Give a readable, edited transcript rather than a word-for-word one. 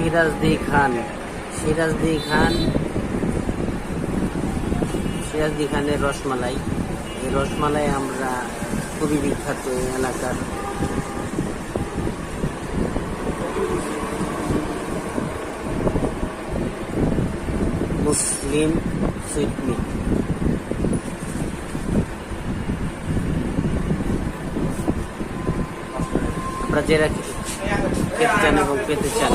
সিরাজদি খান। সিরাজদি খান, সিরাজদি খানের রসমালাই। এই রসমালাই আমরা খুবই বিখ্যাত এলাকার। মুসলিম সুইটমিট। আপনারা যারা খেতে চান এবং পেতে চান